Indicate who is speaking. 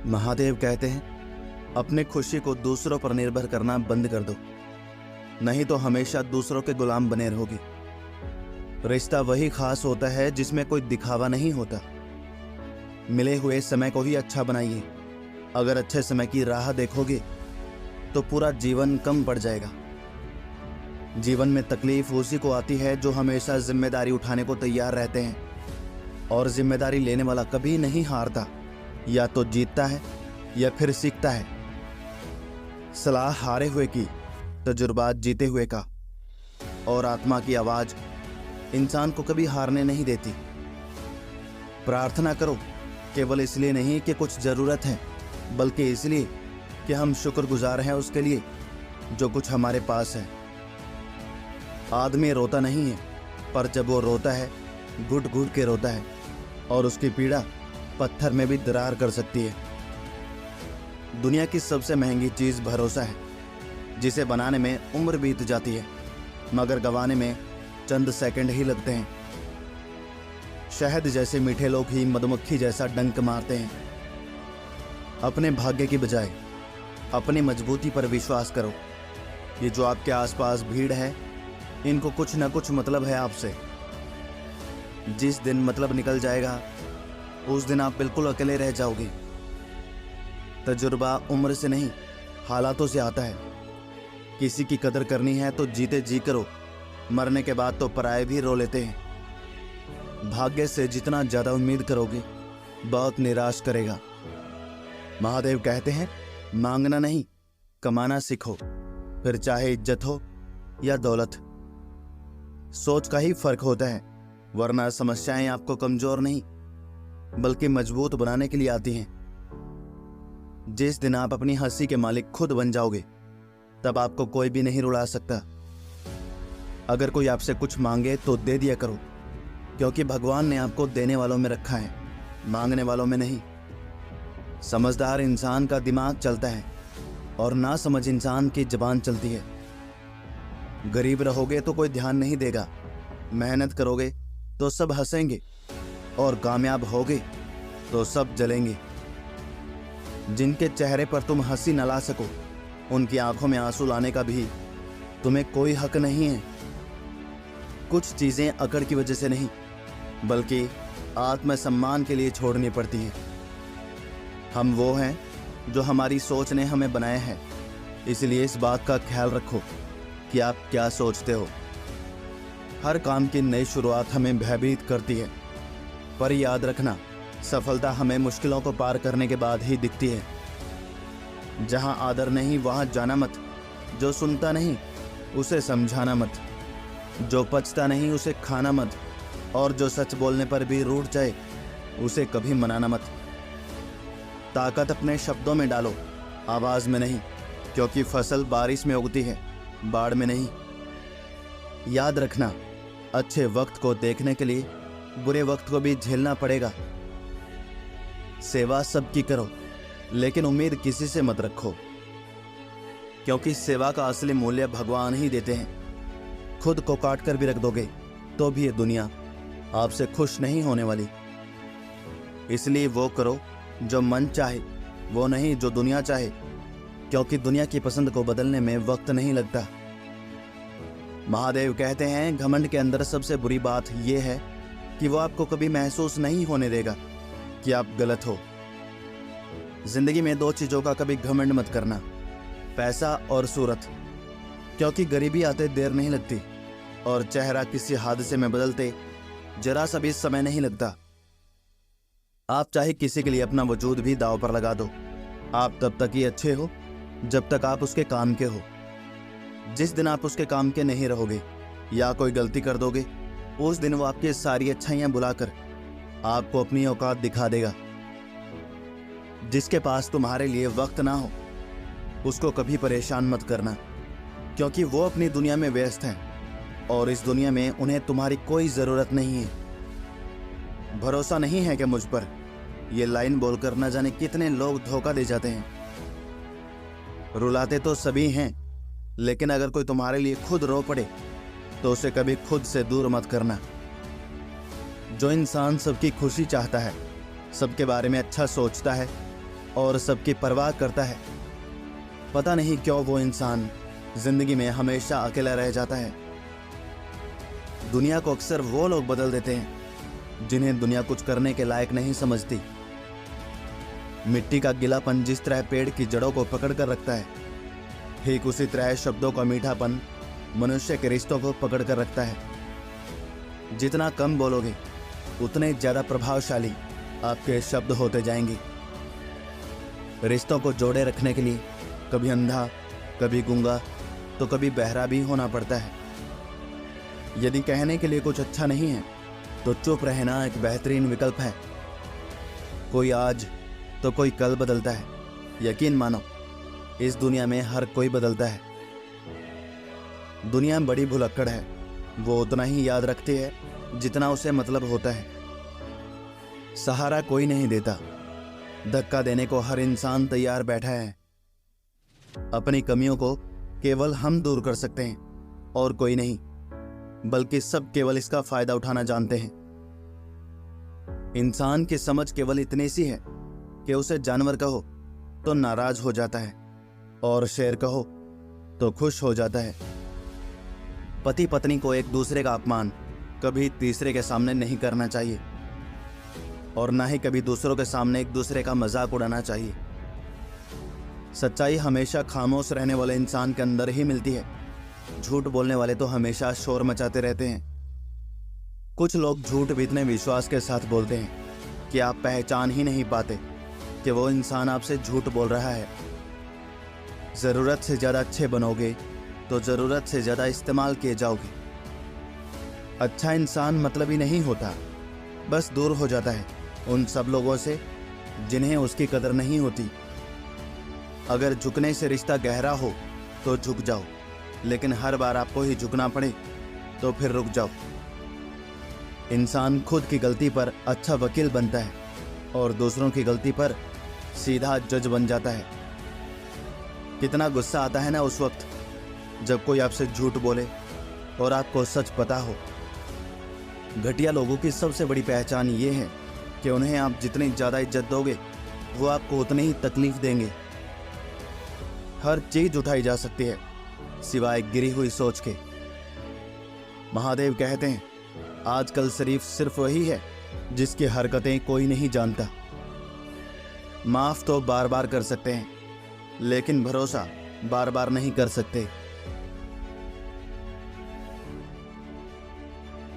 Speaker 1: महादेव कहते हैं, अपने खुशी को दूसरों पर निर्भर करना बंद कर दो, नहीं तो हमेशा दूसरों के गुलाम बने रहोगी। रिश्ता वही खास होता है जिसमें कोई दिखावा नहीं होता। मिले हुए समय को ही अच्छा बनाइए। अगर अच्छे समय की राह देखोगे तो पूरा जीवन कम पड़ जाएगा। जीवन में तकलीफ उसी को आती है जो हमेशा जिम्मेदारी उठाने को तैयार रहते हैं, और जिम्मेदारी लेने वाला कभी नहीं हारता, या तो जीतता है या फिर सीखता है। सलाह हारे हुए की, तजुर्बात जीते हुए का, और आत्मा की आवाज इंसान को कभी हारने नहीं देती। प्रार्थना करो, केवल इसलिए नहीं कि कुछ जरूरत है, बल्कि इसलिए कि हम शुक्रगुजार हैं उसके लिए जो कुछ हमारे पास है। आदमी रोता नहीं है, पर जब वो रोता है घुट घुट के रोता है, और उसकी पीड़ा पत्थर में भी दरार कर सकती है। दुनिया की सबसे महंगी चीज भरोसा है, जिसे बनाने में उम्र बीत जाती है, मगर गंवाने में चंद सेकंड ही लगते हैं। शहद जैसे मीठे लोग ही मधुमक्खी जैसा डंक मारते हैं। अपने भाग्य की बजाय अपनी मजबूती पर विश्वास करो। ये जो आपके आसपास भीड़ है, इनको कुछ ना कुछ मतलब है आपसे। जिस दिन मतलब निकल जाएगा उस दिन आप बिल्कुल अकेले रह जाओगे। तजुर्बा उम्र से नहीं, हालातों से आता है। किसी की कदर करनी है तो जीते जी करो, मरने के बाद तो पराये भी रो लेते हैं। भाग्य से जितना ज्यादा उम्मीद करोगे बहुत निराश करेगा। महादेव कहते हैं, मांगना नहीं कमाना सीखो, फिर चाहे इज्जत हो या दौलत। सोच का ही फर्क होता है, वरना समस्याएं आपको कमजोर नहीं बल्कि मजबूत बनाने के लिए आती हैं। जिस दिन आप अपनी हंसी के मालिक खुद बन जाओगे, तब आपको कोई भी नहीं रुला सकता। अगर कोई आपसे कुछ मांगे तो दे दिया करो, क्योंकि भगवान ने आपको देने वालों में रखा है, मांगने वालों में नहीं। समझदार इंसान का दिमाग चलता है और ना समझ इंसान की जुबान चलती है। गरीब रहोगे तो कोई ध्यान नहीं देगा, मेहनत करोगे तो सब हंसेंगे, और कामयाब होगे तो सब जलेंगे। जिनके चेहरे पर तुम हंसी न ला सको, उनकी आंखों में आंसू लाने का भी तुम्हें कोई हक नहीं है। कुछ चीजें अकड़ की वजह से नहीं, बल्कि आत्मसम्मान के लिए छोड़नी पड़ती हैं। हम वो हैं जो हमारी सोच ने हमें बनाया है, इसलिए इस बात का ख्याल रखो कि आप क्या सोचते हो। हर काम की नई शुरुआत हमें भयभीत करती है, पर याद रखना, सफलता हमें मुश्किलों को पार करने के बाद ही दिखती है। जहां आदर नहीं वहां जाना मत, जो सुनता नहीं उसे समझाना मत, जो पचता नहीं उसे खाना मत, और जो सच बोलने पर भी रूठ जाए उसे कभी मनाना मत। ताकत अपने शब्दों में डालो, आवाज में नहीं, क्योंकि फसल बारिश में उगती है, बाढ़ में नहीं। याद रखना, अच्छे वक्त को देखने के लिए बुरे वक्त को भी झेलना पड़ेगा। सेवा सबकी करो, लेकिन उम्मीद किसी से मत रखो, क्योंकि सेवा का असली मूल्य भगवान ही देते हैं। खुद को काट कर भी रख दोगे तो भी ये दुनिया आपसे खुश नहीं होने वाली। इसलिए वो करो जो मन चाहे, वो नहीं जो दुनिया चाहे, क्योंकि दुनिया की पसंद को बदलने में वक्त नहीं लगता। महादेव कहते हैं, घमंड के अंदर सबसे बुरी बात यह है कि वो आपको कभी महसूस नहीं होने देगा कि आप गलत हो। जिंदगी में दो चीजों का कभी घमंड मत करना, पैसा और सूरत, क्योंकि गरीबी आते देर नहीं लगती, और चेहरा किसी हादसे में बदलते जरा सा भी समय नहीं लगता। आप चाहे किसी के लिए अपना वजूद भी दांव पर लगा दो, आप तब तक ही अच्छे हो जब तक आप उसके काम के हो। जिस दिन आप उसके काम के नहीं रहोगे या कोई गलती कर दोगे, उस दिन वो आपकी सारी अच्छाइयां बुलाकर आपको अपनी औकात दिखा देगा। जिसके पास तुम्हारे लिए वक्त ना हो, उसको कभी परेशान मत करना, क्योंकि वो अपनी दुनिया में व्यस्त है और इस दुनिया में उन्हें तुम्हारी कोई जरूरत नहीं है। भरोसा नहीं है कि मुझ पर, ये लाइन बोलकर न जाने कितने लोग धोखा दे जाते हैं। रुलाते तो सभी हैं, लेकिन अगर कोई तुम्हारे लिए खुद रो पड़े तो उसे कभी खुद से दूर मत करना। जो इंसान सबकी खुशी चाहता है, सबके बारे में अच्छा सोचता है, और सबकी परवाह करता है। पता नहीं क्यों वो इंसान जिंदगी में हमेशा अकेला रह जाता है। दुनिया को अक्सर वो लोग बदल देते हैं जिन्हें दुनिया कुछ करने के लायक नहीं समझती। मिट्टी का गीलापन जिस तरह पेड़ की जड़ों को पकड़ कर रखता है, ठीक उसी तरह शब्दों का मीठापन मनुष्य के रिश्तों को पकड़ कर रखता है। जितना कम बोलोगे उतने ज्यादा प्रभावशाली आपके शब्द होते जाएंगे। रिश्तों को जोड़े रखने के लिए कभी अंधा, कभी गूंगा, तो कभी बहरा भी होना पड़ता है। यदि कहने के लिए कुछ अच्छा नहीं है तो चुप रहना एक बेहतरीन विकल्प है। कोई आज तो कोई कल बदलता है। यकीन मानो, इस दुनिया में हर कोई बदलता है। दुनिया बड़ी भुलक्कड़ है, वो उतना ही याद रखती है जितना उसे मतलब होता है। सहारा कोई नहीं देता, धक्का देने को हर इंसान तैयार बैठा है। अपनी कमियों को केवल हम दूर कर सकते हैं और कोई नहीं, बल्कि सब केवल इसका फायदा उठाना जानते हैं। इंसान की समझ केवल इतनी सी है कि उसे जानवर कहो तो नाराज हो जाता है और शेर कहो तो खुश हो जाता है। पति पत्नी को एक दूसरे का अपमान कभी तीसरे के सामने नहीं करना चाहिए और ना ही कभी दूसरों के सामने एक दूसरे का मजाक उड़ाना चाहिए। सच्चाई हमेशा खामोश रहने वाले इंसान के अंदर ही मिलती है। झूठ बोलने वाले तो हमेशा शोर मचाते रहते हैं। कुछ लोग झूठ भी इतने विश्वास के साथ बोलते हैं कि आप पहचान ही नहीं पाते कि वो इंसान आपसे झूठ बोल रहा है। जरूरत से ज्यादा अच्छे बनोगे तो जरूरत से ज्यादा इस्तेमाल किए जाओगे। अच्छा इंसान मतलब ही नहीं होता, बस दूर हो जाता है उन सब लोगों से जिन्हें उसकी कदर नहीं होती। अगर झुकने से रिश्ता गहरा हो तो झुक जाओ, लेकिन हर बार आपको ही झुकना पड़े तो फिर रुक जाओ। इंसान खुद की गलती पर अच्छा वकील बनता है और दूसरों की गलती पर सीधा जज बन जाता है। कितना गुस्सा आता है ना उस वक्त जब कोई आपसे झूठ बोले और आपको सच पता हो। घटिया लोगों की सबसे बड़ी पहचान ये है कि उन्हें आप जितनी ज़्यादा इज्जत दोगे वो आपको उतनी ही तकलीफ देंगे। हर चीज उठाई जा सकती है सिवाय गिरी हुई सोच के। महादेव कहते हैं, आजकल शरीफ सिर्फ वही है जिसकी हरकतें कोई नहीं जानता। माफ तो बार बार कर सकते हैं, लेकिन भरोसा बार बार नहीं कर सकते।